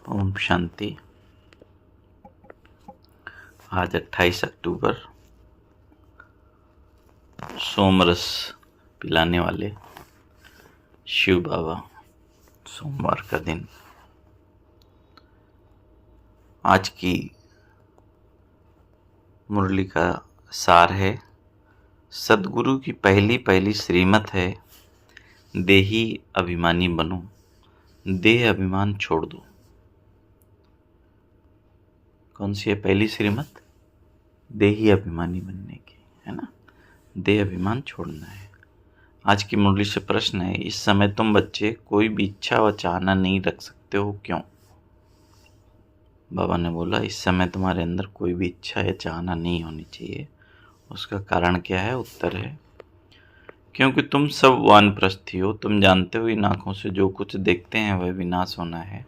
ओम शांति। आज 28 अक्टूबर, सोमरस पिलाने वाले शिव बाबा, सोमवार का दिन। आज की मुरली का सार है, सद्गुरु की पहली पहली श्रीमत है, देही अभिमानी बनो, देह अभिमान छोड़ दो। कौन सी है पहली श्रीमत? देही अभिमानी बनने की, है ना। देह अभिमान छोड़ना है। आज की मुरली से प्रश्न है, इस समय तुम बच्चे कोई भी इच्छा व चाहना नहीं रख सकते हो, क्यों? बाबा ने बोला, इस समय तुम्हारे अंदर कोई भी इच्छा या चाहना नहीं होनी चाहिए। उसका कारण क्या है? उत्तर है, क्योंकि तुम सब वानप्रस्थी हो। तुम जानते हो इन आँखों से जो कुछ देखते हैं वह विनाश होना है।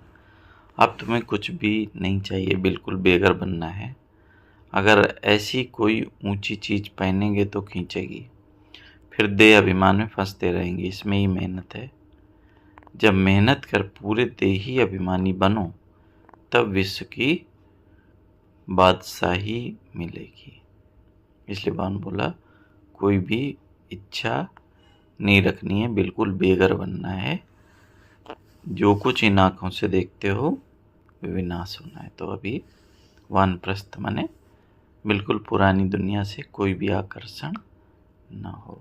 अब तुम्हें कुछ भी नहीं चाहिए, बिल्कुल बेघर बनना है। अगर ऐसी कोई ऊंची चीज पहनेंगे तो खींचेगी, फिर देह अभिमान में फंसते रहेंगे। इसमें ही मेहनत है। जब मेहनत कर पूरे देही अभिमानी बनो, तब विश्व की बादशाही मिलेगी। इसलिए बाबा ने बोला, कोई भी इच्छा नहीं रखनी है, बिल्कुल बेघर बनना है। जो कुछ इन आँखों से देखते हो विनाश होना है। तो अभी वानप्रस्थ माने बिल्कुल पुरानी दुनिया से कोई भी आकर्षण न हो।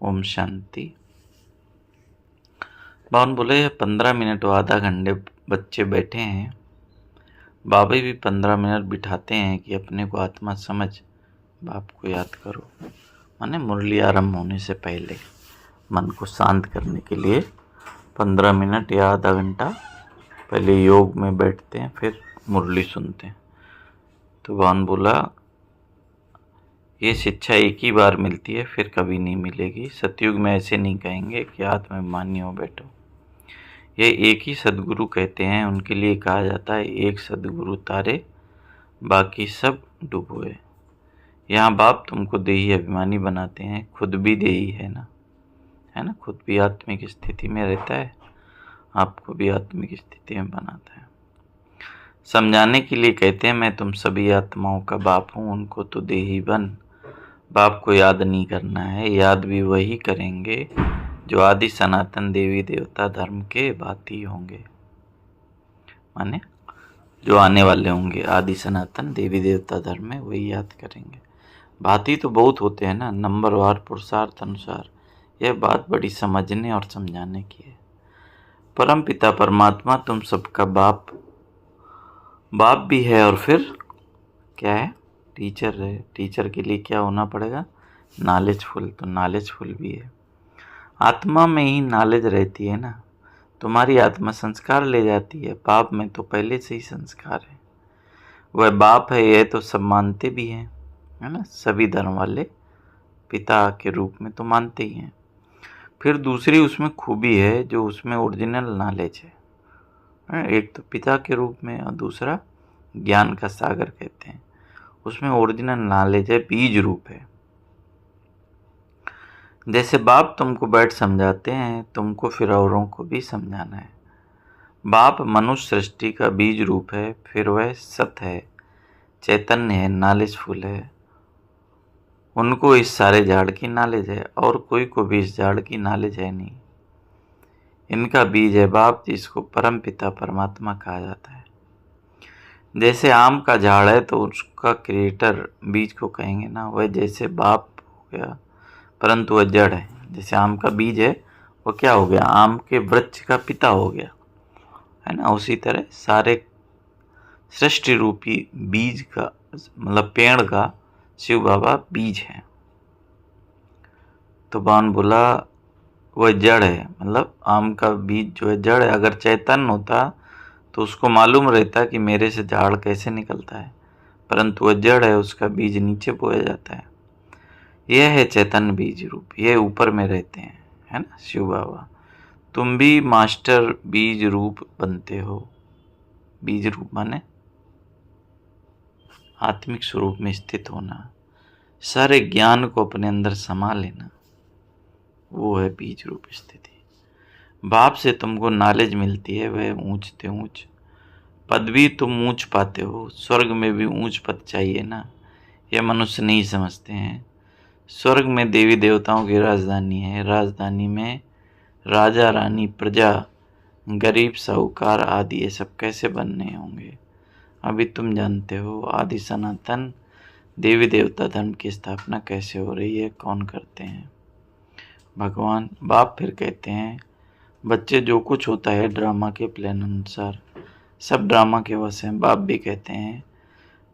ओम शांति। बावन बोले, 15 मिनट व आधा घंटे बच्चे बैठे हैं। बाबा भी 15 मिनट बिठाते हैं कि अपने को आत्मा समझ बाप को याद करो। माने मुरली आरंभ होने से पहले मन को शांत करने के लिए 15 मिनट या आधा घंटा पहले योग में बैठते हैं, फिर मुरली सुनते हैं। तो बावन बोला, ये शिक्षा एक ही बार मिलती है, फिर कभी नहीं मिलेगी। सतयुग में ऐसे नहीं कहेंगे कि आत्माभिमानी हो बैठो। ये एक ही सदगुरु कहते हैं। उनके लिए कहा जाता है, एक सदगुरु तारे, बाकी सब डूबोए। यहाँ बाप तुमको देही अभिमानी बनाते हैं। खुद भी देही है ना, है ना। खुद भी आत्मिक स्थिति में रहता है, आपको भी आत्मिक स्थिति में बनाता है। समझाने के लिए कहते हैं, मैं तुम सभी आत्माओं का बाप हूँ, उनको तो देही बन। बाप को याद नहीं करना है, याद भी वही करेंगे जो आदि सनातन देवी देवता धर्म के भाती होंगे। माने जो आने वाले होंगे आदि सनातन देवी देवता धर्म में, वही याद करेंगे। भाती तो बहुत होते हैं ना, नंबरवार पुरुषार्थ अनुसार। यह बात बड़ी समझने और समझाने की है। परम पिता परमात्मा तुम सबका बाप भी है, और फिर क्या है? टीचर है। टीचर के लिए क्या होना पड़ेगा? नॉलेजफुल। तो नॉलेजफुल भी है। आत्मा में ही नॉलेज रहती है ना। तुम्हारी आत्मा संस्कार ले जाती है, बाप में तो पहले से ही संस्कार है। वह बाप है, यह तो सब मानते भी हैं, है ना। सभी धर्म वाले पिता के रूप में तो मानते ही हैं। फिर दूसरी उसमें खूबी है, जो उसमें ओरिजिनल नॉलेज है। एक तो पिता के रूप में, और दूसरा ज्ञान का सागर कहते हैं। उसमें ओरिजिनल नॉलेज है, बीज रूप है। जैसे बाप तुमको बैठ समझाते हैं, तुमको फिर औरों को भी समझाना है। बाप मनुष्य सृष्टि का बीज रूप है, फिर वह सत है, चैतन्य है, नॉलेजफुल है। उनको इस सारे झाड़ की नॉलेज है, और कोई को भी इस झाड़ की नॉलेज है नहीं। इनका बीज है बाप, जिसको परम पिता परमात्मा कहा जाता है। जैसे आम का झाड़ है तो उसका क्रिएटर बीज को कहेंगे ना, वह जैसे बाप हो गया, परंतु वह जड़ है। जैसे आम का बीज है, वो क्या हो गया? आम के वृक्ष का पिता हो गया, है ना। उसी तरह सारे सृष्टि रूपी बीज का, मतलब पेड़ का शिव बाबा बीज है। तो बान बोला, वह जड़ है, मतलब आम का बीज जो है जड़ है। अगर चैतन्य होता तो उसको मालूम रहता कि मेरे से झाड़ कैसे निकलता है, परंतु वह जड़ है, उसका बीज नीचे बोया जाता है। यह है चैतन्य बीज रूप, ये ऊपर में रहते हैं, है ना शिव बाबा। तुम भी मास्टर बीज रूप बनते हो। बीज रूप माने आत्मिक स्वरूप में स्थित होना, सारे ज्ञान को अपने अंदर समा लेना, वो है बीज रूप स्थिति। बाप से तुमको नॉलेज मिलती है, वह ऊंच से ऊंच पदवी तुम ऊंच पाते हो, स्वर्ग में भी ऊंच पद चाहिए ना, यह मनुष्य नहीं समझते हैं। स्वर्ग में देवी देवताओं की राजधानी है, राजधानी में राजा रानी प्रजा गरीब साहूकार आदि ये सब कैसे बनने होंगे। अभी तुम जानते हो आदि सनातन देवी देवता धर्म की स्थापना कैसे हो रही है, कौन करते हैं, भगवान। बाप फिर कहते हैं बच्चे जो कुछ होता है ड्रामा के प्लान अनुसार सब ड्रामा के वश हैं। बाप भी कहते हैं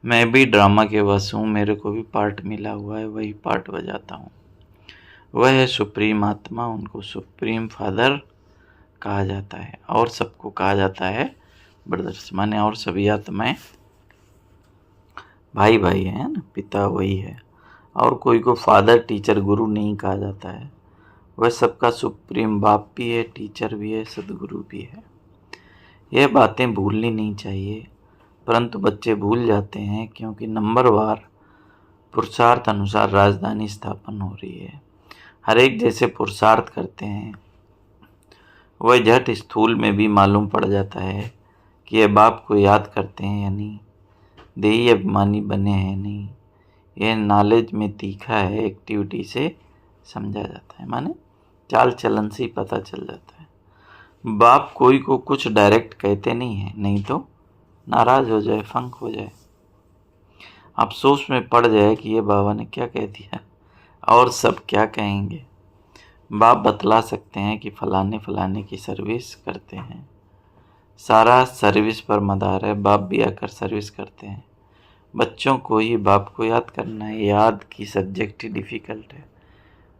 मैं भी ड्रामा के वश हूँ, मेरे को भी पार्ट मिला हुआ है, वही पार्ट बजाता हूँ। वह है सुप्रीम आत्मा, उनको सुप्रीम फादर कहा जाता है और सबको कहा जाता है ब्रदर्स, माने और सभी आत्माएं भाई भाई है ना, पिता वही है। और कोई को फादर टीचर गुरु नहीं कहा जाता है, वह सबका सुप्रीम बाप भी है, टीचर भी है, सदगुरु भी है। यह बातें भूलनी नहीं चाहिए, परंतु बच्चे भूल जाते हैं क्योंकि नंबरवार पुरुषार्थ अनुसार राजधानी स्थापन हो रही है। हर एक जैसे पुरुषार्थ करते हैं, वह झट स्थूल में भी मालूम पड़ जाता है कि यह बाप को याद करते हैं या नहीं, देही अभिमानी बने हैं नहीं। यह नॉलेज में तीखा है, एक्टिविटी से समझा जाता है, माने चाल चलन से ही पता चल जाता है। बाप कोई को कुछ डायरेक्ट कहते नहीं है, नहीं तो नाराज हो जाए, फंक हो जाए, अफसोस में पड़ जाए कि ये बाबा ने क्या कह दिया और सब क्या कहेंगे। बाप बतला सकते हैं कि फलाने फलाने की सर्विस करते हैं, सारा सर्विस पर मदार है, बाप भी आकर सर्विस करते हैं। बच्चों को ही बाप को याद करना है, याद की सब्जेक्ट ही डिफ़िकल्ट है।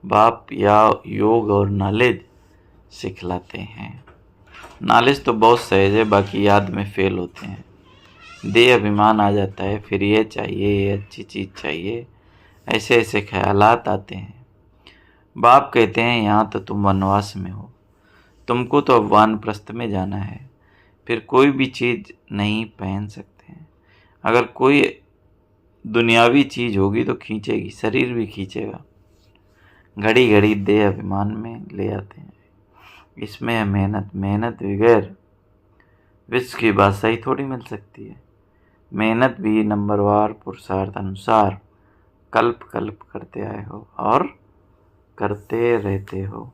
बाप या योग और नॉलेज सिखलाते हैं। नॉलेज तो बहुत सहज है, बाकी याद में फेल होते हैं। देह अभिमान आ जाता है, फिर ये चाहिए, ये अच्छी चीज़ चाहिए, ऐसे ऐसे ख्यालात आते हैं। बाप कहते हैं यहाँ तो तुम वनवास में हो, तुमको तो अब वानप्रस्थ में जाना है, फिर कोई भी चीज़ नहीं पहन सकते हैं। अगर कोई दुनियावी चीज़ होगी तो खींचेगी, शरीर भी खींचेगा। घड़ी घड़ी देह अभिमान में ले आते हैं। इसमें है मेहनत, मेहनत बगैर विश्व की बादशाही थोड़ी मिल सकती है। मेहनत भी नंबरवार पुरुषार्थ अनुसार कल्प कल्प करते आए हो और करते रहते हो।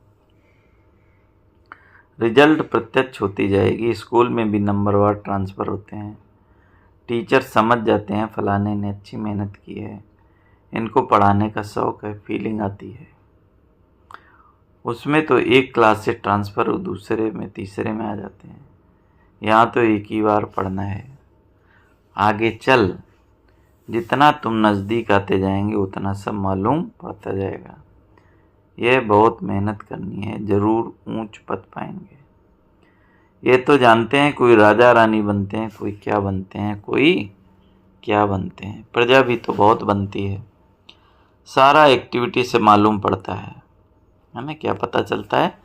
रिजल्ट प्रत्यक्ष होती जाएगी। स्कूल में भी नंबरवार ट्रांसफ़र होते हैं। टीचर समझ जाते हैं फलाने ने अच्छी मेहनत की है, इनको पढ़ाने का शौक़ है, फीलिंग आती है। उसमें तो एक क्लास से ट्रांसफ़र दूसरे में तीसरे में आ जाते हैं। यहाँ तो एक ही बार पढ़ना है। आगे चल, जितना तुम नज़दीक आते जाएंगे उतना सब मालूम पड़ता जाएगा। यह बहुत मेहनत करनी है, ज़रूर ऊंच पद पाएंगे। ये तो जानते हैं कोई राजा रानी बनते हैं, कोई क्या बनते हैं, कोई क्या बनते हैं, प्रजा भी तो बहुत बनती है। सारा एक्टिविटी से मालूम पड़ता है, हमें क्या पता चलता है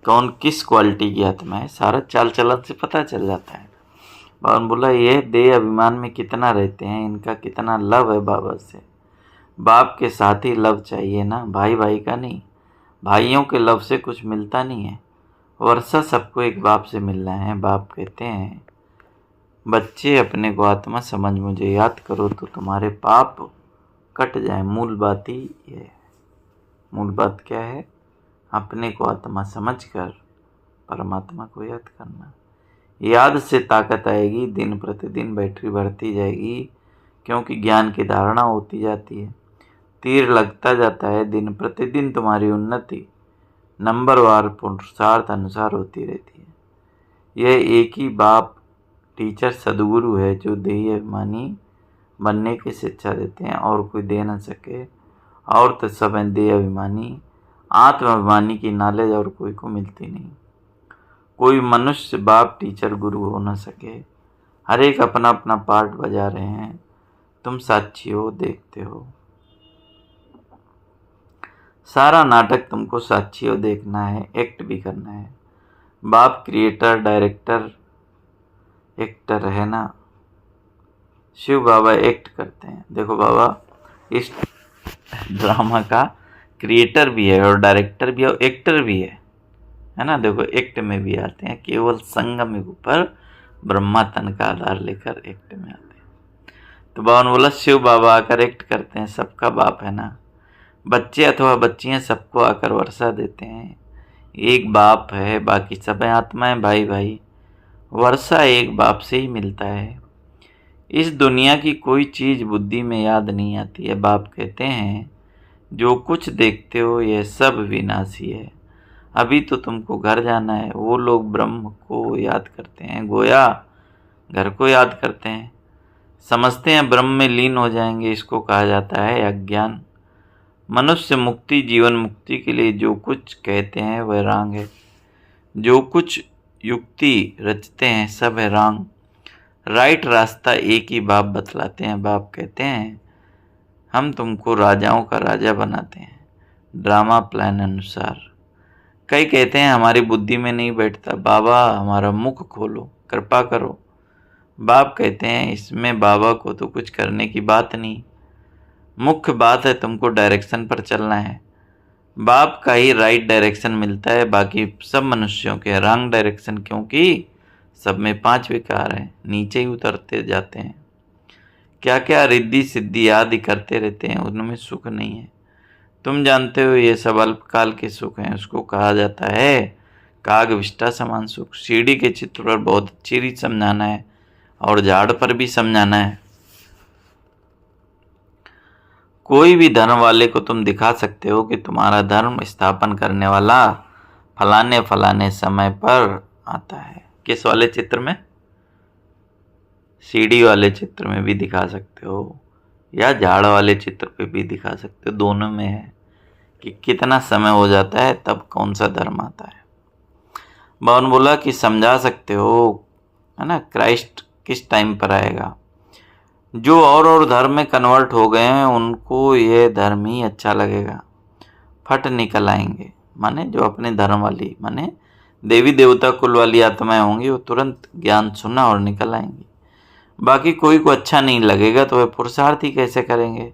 कौन किस क्वालिटी की आत्मा है, सारा चाल चलन से पता चल जाता है। बाबा ने बोला ये देह अभिमान में कितना रहते हैं, इनका कितना लव है बाबा से। बाप के साथ ही लव चाहिए ना, भाई भाई का नहीं। भाइयों के लव से कुछ मिलता नहीं है, वर्षा सबको एक बाप से मिलना है। बाप कहते हैं बच्चे अपने को आत्मा समझ मुझे याद करो तो तुम्हारे पाप कट जाए। मूल बात ही ये है। मूल बात क्या है? अपने को आत्मा समझकर परमात्मा को याद करना। याद से ताकत आएगी, दिन प्रतिदिन बैटरी बढ़ती जाएगी, क्योंकि ज्ञान की धारणा होती जाती है, तीर लगता जाता है। दिन प्रतिदिन तुम्हारी उन्नति नंबरवार पुरुषार्थ अनुसार होती रहती है। यह एक ही बाप टीचर सदगुरु है जो देही अभिमानी बनने की शिक्षा देते हैं, और कोई दे न सके। और तो सब हैं देह अभिमानी, आत्माभिमानी की नॉलेज और कोई को मिलती नहीं। कोई मनुष्य बाप टीचर गुरु हो न सके। हर एक अपना अपना पार्ट बजा रहे हैं, तुम साक्षी हो, देखते हो। सारा नाटक तुमको साक्षी हो देखना है, एक्ट भी करना है। बाप क्रिएटर डायरेक्टर एक्टर है ना, शिव बाबा एक्ट करते हैं। देखो बाबा इस ड्रामा का क्रिएटर भी है और डायरेक्टर भी है और एक्टर भी है ना। देखो एक्ट में भी आते हैं, केवल संगम के ऊपर ब्रह्मा तन का आधार लेकर एक्ट में आते हैं। तो बाबा ने बोला शिव बाबा आकर एक्ट करते हैं, सबका बाप है ना। बच्चे अथवा बच्चियां सबको आकर वर्षा देते हैं। एक बाप है, बाकी सब आत्माएं भाई भाई। वर्षा एक बाप से ही मिलता है। इस दुनिया की कोई चीज बुद्धि में याद नहीं आती है। बाप कहते हैं जो कुछ देखते हो यह सब विनाशी है। अभी तो तुमको घर जाना है। वो लोग ब्रह्म को याद करते हैं, गोया घर को याद करते हैं, समझते हैं ब्रह्म में लीन हो जाएंगे। इसको कहा जाता है अज्ञान। मनुष्य मुक्ति, जीवन मुक्ति के लिए जो कुछ कहते हैं वह रांग है। जो कुछ युक्ति रचते हैं सब है रांग। राइट रास्ता एक ही बाप बतलाते हैं। बाप कहते हैं हम तुमको राजाओं का राजा बनाते हैं, ड्रामा प्लान अनुसार। कई कहते हैं हमारी बुद्धि में नहीं बैठता। बाबा हमारा मुख खोलो, कृपा करो। बाप कहते हैं इसमें बाबा को तो कुछ करने की बात नहीं, मुख्य बात है तुमको डायरेक्शन पर चलना है। बाप का ही राइट डायरेक्शन मिलता है, बाकी सब मनुष्यों के रॉन्ग डायरेक्शन, क्योंकि सब में 5 विकार हैं, नीचे ही उतरते जाते हैं। क्या क्या रिद्धि सिद्धि आदि करते रहते हैं, उनमें सुख नहीं है। तुम जानते हो ये सब अल्पकाल के सुख हैं। उसको कहा जाता है काग विष्टा समान सुख। सीढ़ी के चित्र पर बहुत अच्छी रीत समझाना है और झाड़ पर भी समझाना है। कोई भी धर्म वाले को तुम दिखा सकते हो कि तुम्हारा धर्म स्थापन करने वाला फलाने फलाने समय पर आता है। किस वाले चित्र में? सीढ़ी वाले चित्र में भी दिखा सकते हो या झाड़ वाले चित्र पे भी दिखा सकते हो। दोनों में है कि कितना समय हो जाता है तब कौन सा धर्म आता है। बावन बोला कि समझा सकते हो, है ना, क्राइस्ट किस टाइम पर आएगा। जो और धर्म में कन्वर्ट हो गए हैं उनको ये धर्म ही अच्छा लगेगा, फट निकल आएंगे। माने जो अपने धर्म वाली, माने देवी देवता कुल वाली आत्माएं होंगी, वो तुरंत ज्ञान सुना और निकल आएंगी। बाकी कोई को अच्छा नहीं लगेगा तो वह पुरुषार्थ ही कैसे करेंगे।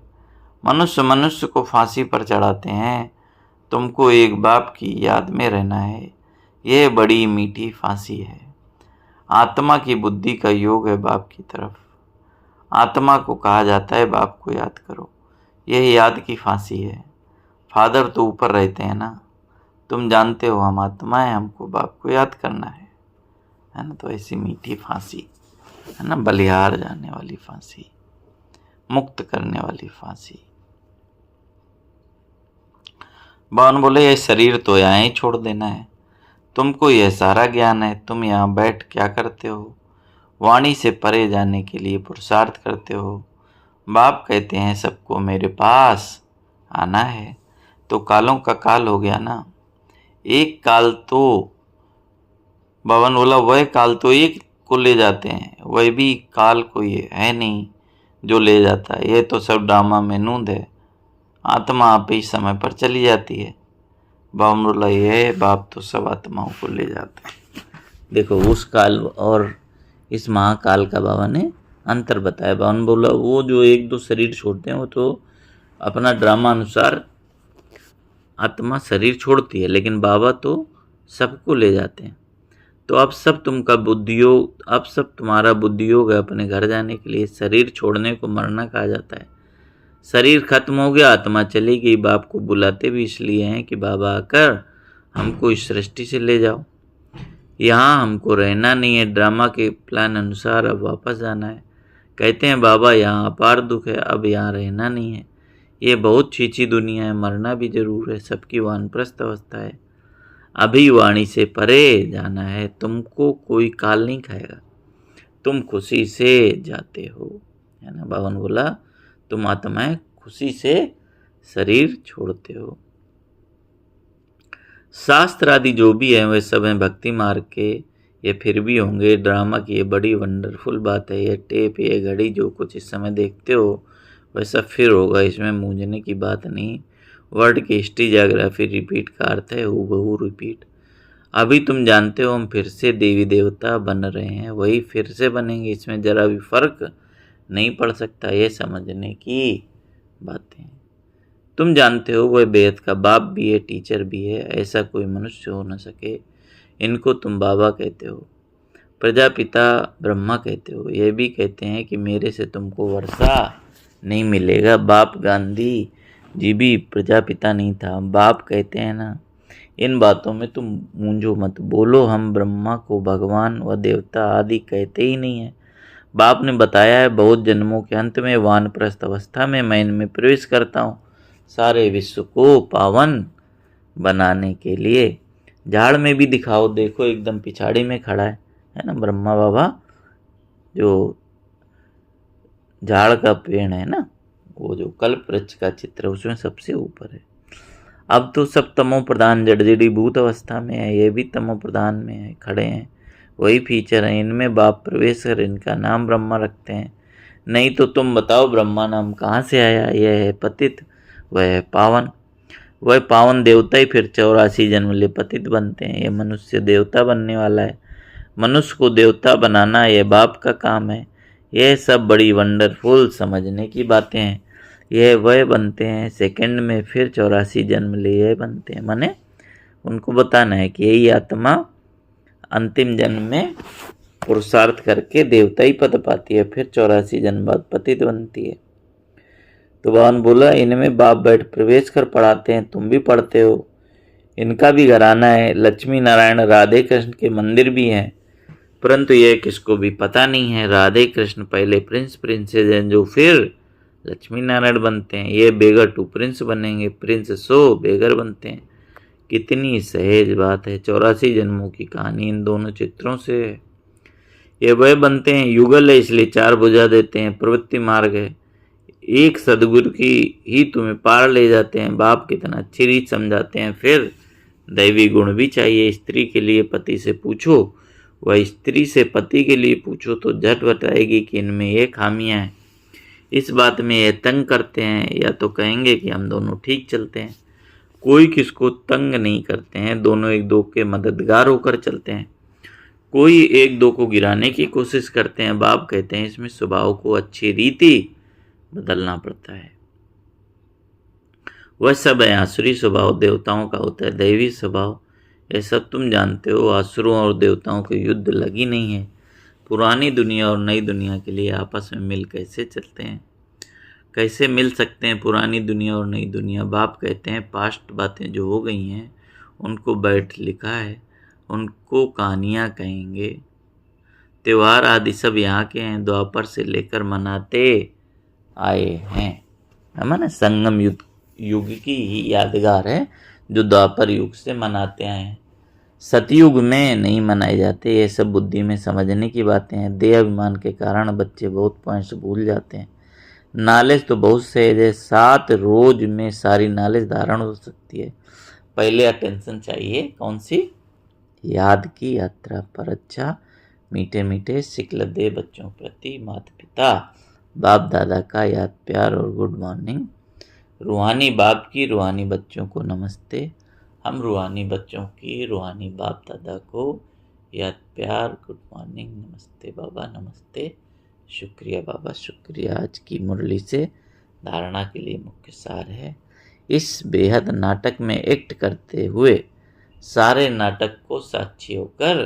मनुष्य मनुष्य को फांसी पर चढ़ाते हैं। तुमको एक बाप की याद में रहना है, यह बड़ी मीठी फांसी है। आत्मा की बुद्धि का योग है बाप की तरफ। आत्मा को कहा जाता है बाप को याद करो, यह याद की फांसी है। फादर तो ऊपर रहते हैं ना, तुम जानते हो हम आत्माएं, हमको बाप को याद करना है ना। तो ऐसी मीठी फांसी है ना, बलिहार जाने वाली फांसी, मुक्त करने वाली फांसी। बावन बोले यह शरीर तो यहाँ ही छोड़ देना है, तुमको यह सारा ज्ञान है। तुम यहाँ बैठ क्या करते हो? वाणी से परे जाने के लिए पुरुषार्थ करते हो। बाप कहते हैं सबको मेरे पास आना है। तो कालों का काल हो गया ना। एक काल तो बावन बोला वह काल तो एक को ले जाते हैं, वह भी काल कोई है नहीं जो ले जाता है। यह तो सब ड्रामा में नूंद है। आत्मा आप ही समय पर चली जाती है। बावन बोला यह बाप तो सब आत्माओं को ले जाते हैं। देखो उस काल और इस महाकाल का बाबा ने अंतर बताया। बावन बोला वो जो 1-2 शरीर छोड़ते हैं वो तो अपना ड्रामा अनुसार आत्मा शरीर छोड़ती है, लेकिन बाबा तो सबको ले जाते हैं। तो अब सब तुम्हारा बुद्धि योग है अपने घर जाने के लिए। शरीर छोड़ने को मरना कहा जाता है। शरीर खत्म हो गया, आत्मा चली गई। बाप को बुलाते भी इसलिए हैं कि बाबा आकर हमको इस सृष्टि से ले जाओ, यहाँ हमको रहना नहीं है। ड्रामा के प्लान अनुसार अब वापस जाना है। कहते हैं बाबा यहाँ अपार दुख है, अब यहाँ रहना नहीं है। ये बहुत छीछी दुनिया है, मरना भी जरूर है। सबकी वानप्रस्थ अवस्था है। अभी वाणी से परे जाना है। तुमको कोई काल नहीं खाएगा, तुम खुशी से जाते हो, है ना। बावन बोला तुम आत्माएं खुशी से शरीर छोड़ते हो। शास्त्र आदि जो भी है वे सब हैं भक्ति मार्ग के। ये फिर भी होंगे ड्रामा की। ये बड़ी वंडरफुल बात है। ये टेप, ये घड़ी, जो कुछ इस समय देखते हो वह सब फिर होगा। इसमें मूंझने की बात नहीं। वर्ड की हिस्ट्री ज्योग्राफी रिपीट का अर्थ है हूबहू रिपीट। अभी तुम जानते हो हम फिर से देवी देवता बन रहे हैं, वही फिर से बनेंगे। इसमें जरा भी फर्क नहीं पड़ सकता। ये समझने की बातें तुम जानते हो। वह बेहद का बाप भी है, टीचर भी है। ऐसा कोई मनुष्य हो न सके। इनको तुम बाबा कहते हो। प्रजापिता ब्रह्मा कहते हो, ये भी कहते हैं कि मेरे से तुमको वर्षा नहीं मिलेगा। बाप गांधी जी भी प्रजापिता नहीं था। बाप कहते हैं ना, इन बातों में तुम मूंझो मत। बोलो हम ब्रह्मा को भगवान व देवता आदि कहते ही नहीं है। बाप ने बताया है, बहुत जन्मों के अंत में वानप्रस्थ अवस्था में मैं इनमें प्रवेश करता हूँ, सारे विश्व को पावन बनाने के लिए। झाड़ में भी दिखाओ, देखो एकदम पिछाड़ी में खड़ा है ना ब्रह्मा बाबा, जो झाड़ का पेड़ है ना, वो जो कल्प वृक्ष का चित्र उसमें सबसे ऊपर है। अब तो सब तमो प्रधान जड़जड़ी भूत अवस्था में है, ये भी तमो प्रधान में है, खड़े हैं, वही फीचर है। इनमें बाप प्रवेश कर इनका नाम ब्रह्मा रखते हैं। नहीं तो तुम बताओ ब्रह्मा नाम कहाँ से आया? यह है पतित, वह है पावन। वह पावन देवता ही फिर 84 जन्म ले पतित बनते हैं। ये मनुष्य देवता बनने वाला है। मनुष्य को देवता बनाना यह बाप का काम है। यह सब बड़ी वंडरफुल समझने की बातें हैं। यह वह बनते हैं सेकंड में, फिर 84 जन्म ले यह बनते हैं। माने उनको बताना है कि यही आत्मा अंतिम जन्म में पुरुषार्थ करके देवता ही पद पाती है, फिर 84 जन्म बाद पतित बनती है। तो भगवान बोला, इनमें बाप बैठ प्रवेश कर पढ़ाते हैं, तुम भी पढ़ते हो। इनका भी घराना है, लक्ष्मी नारायण राधे कृष्ण के मंदिर भी हैं, परंतु यह किसको भी पता नहीं है। राधे कृष्ण पहले प्रिंस प्रिंसेस हैं, जो फिर लक्ष्मी नारायण बनते हैं। ये बेगर टू प्रिंस बनेंगे, प्रिंस सो बेगर बनते हैं। कितनी सहज बात है। 84 जन्मों की कहानी इन दोनों चित्रों से है। ये वह बनते हैं, युगल है इसलिए 4 भुजा देते हैं, प्रवृत्ति मार्ग है, एक सदगुरु की ही तुम्हें पार ले जाते हैं। बाप कितना अच्छी रीत समझाते हैं। फिर दैवी गुण भी चाहिए। स्त्री के लिए पति से पूछो, वह स्त्री से पति के लिए पूछो तो झट बताएगी कि इनमें ये खामियां हैं, इस बात में ये तंग करते हैं, या तो कहेंगे कि हम दोनों ठीक चलते हैं। कोई किसको तंग नहीं करते हैं, दोनों एक दो के मददगार होकर चलते हैं। कोई एक दो को गिराने की कोशिश करते हैं। बाप कहते हैं इसमें स्वभाव को अच्छी रीति बदलना पड़ता है। वह सब है आसुरी स्वभाव, देवताओं का होता है दैवी स्वभाव। यह सब तुम जानते हो। आसुरों और देवताओं के युद्ध लगी नहीं है। पुरानी दुनिया और नई दुनिया के लिए आपस में मिल कैसे चलते हैं? कैसे मिल सकते हैं पुरानी दुनिया और नई दुनिया? बाप कहते हैं पास्ट बातें जो हो गई हैं उनको बैठ लिखा है, उनको कहानियाँ कहेंगे। त्योहार आदि सब यहाँ के हैं, द्वापर से लेकर मनाते आए हैं। माने संगम युग की ही यादगार है जो द्वापर युग से मनाते आए हैं। सतयुग में नहीं मनाए जाते। ये सब बुद्धि में समझने की बातें हैं। देह अभिमान के कारण बच्चे बहुत पॉइंट्स भूल जाते हैं। नॉलेज तो बहुत सहज है, 7 रोज में सारी नॉलेज धारण हो सकती है। पहले अटेंशन चाहिए कौन सी? याद की यात्रा पर। अच्छा, मीठे मीठे शिकल दे बच्चों प्रति माता पिता बाप दादा का याद प्यार और गुड मॉर्निंग। रूहानी बाप की रूहानी बच्चों को नमस्ते। हम रूहानी बच्चों की रूहानी बाप दादा को याद प्यार गुड मॉर्निंग, नमस्ते बाबा नमस्ते, शुक्रिया बाबा शुक्रिया। आज की मुरली से धारणा के लिए मुख्य सार है, इस बेहद नाटक में एक्ट करते हुए सारे नाटक को साक्षी होकर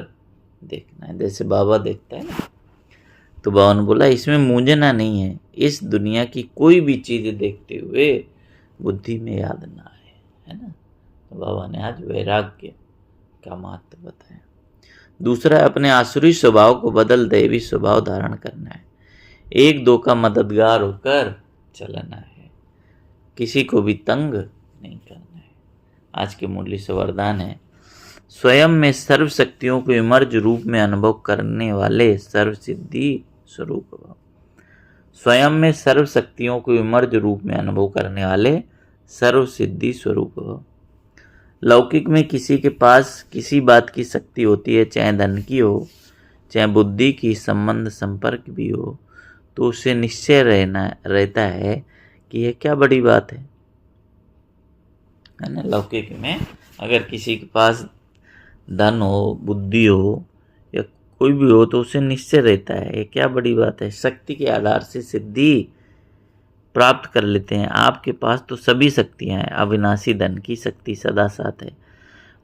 देखना है, जैसे बाबा देखता है ना। तो बाबा ने बोला इसमें मूंझना नहीं है। इस दुनिया की कोई भी चीज़ देखते हुए बुद्धि में याद ना आए, है ना। तो बाबा ने आज वैराग्य का महत्व बताया। दूसरा, अपने आसुरी स्वभाव को बदल दैवी स्वभाव धारण करना है। एक दो का मददगार होकर चलना है, किसी को भी तंग नहीं करना है। आज के मुरली से वरदान है, स्वयं में सर्व शक्तियों को इमर्ज रूप में अनुभव करने वाले सर्व सिद्धि स्वरूप भव। स्वयं में सर्व शक्तियों को इमर्ज रूप में अनुभव करने वाले सर्व सिद्धि स्वरूप भव। लौकिक में किसी के पास किसी बात की शक्ति होती है, चाहे धन की हो चाहे बुद्धि की, संबंध संपर्क भी हो, तो उसे निश्चय रहता है कि यह क्या बड़ी बात है ना। लौकिक में अगर किसी के पास धन हो, बुद्धि हो या कोई भी हो, तो उसे निश्चय रहता है ये क्या बड़ी बात है। शक्ति के आधार से सिद्धि प्राप्त कर लेते हैं। आपके पास तो सभी शक्तियां हैं। अविनाशी धन की शक्ति सदा साथ है,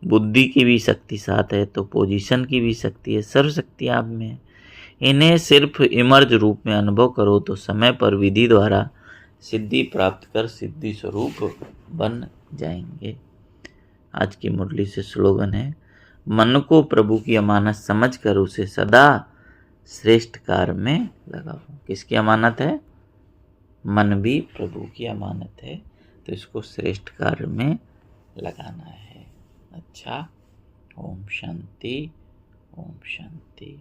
बुद्धि की भी शक्ति साथ है तो पोजीशन की भी शक्ति है, सर्व शक्ति आप में है। इन्हें सिर्फ इमर्ज रूप में अनुभव करो तो समय पर विधि द्वारा सिद्धि प्राप्त कर सिद्धि स्वरूप बन जाएंगे। आज की मुरली से स्लोगन है, मन को प्रभु की अमानत समझकर उसे सदा श्रेष्ठ कार्य में लगाओ। किसकी अमानत है? मन भी प्रभु की अमानत है, तो इसको श्रेष्ठ कार्य में लगाना है। अच्छा, ओम शांति, ओम शांति।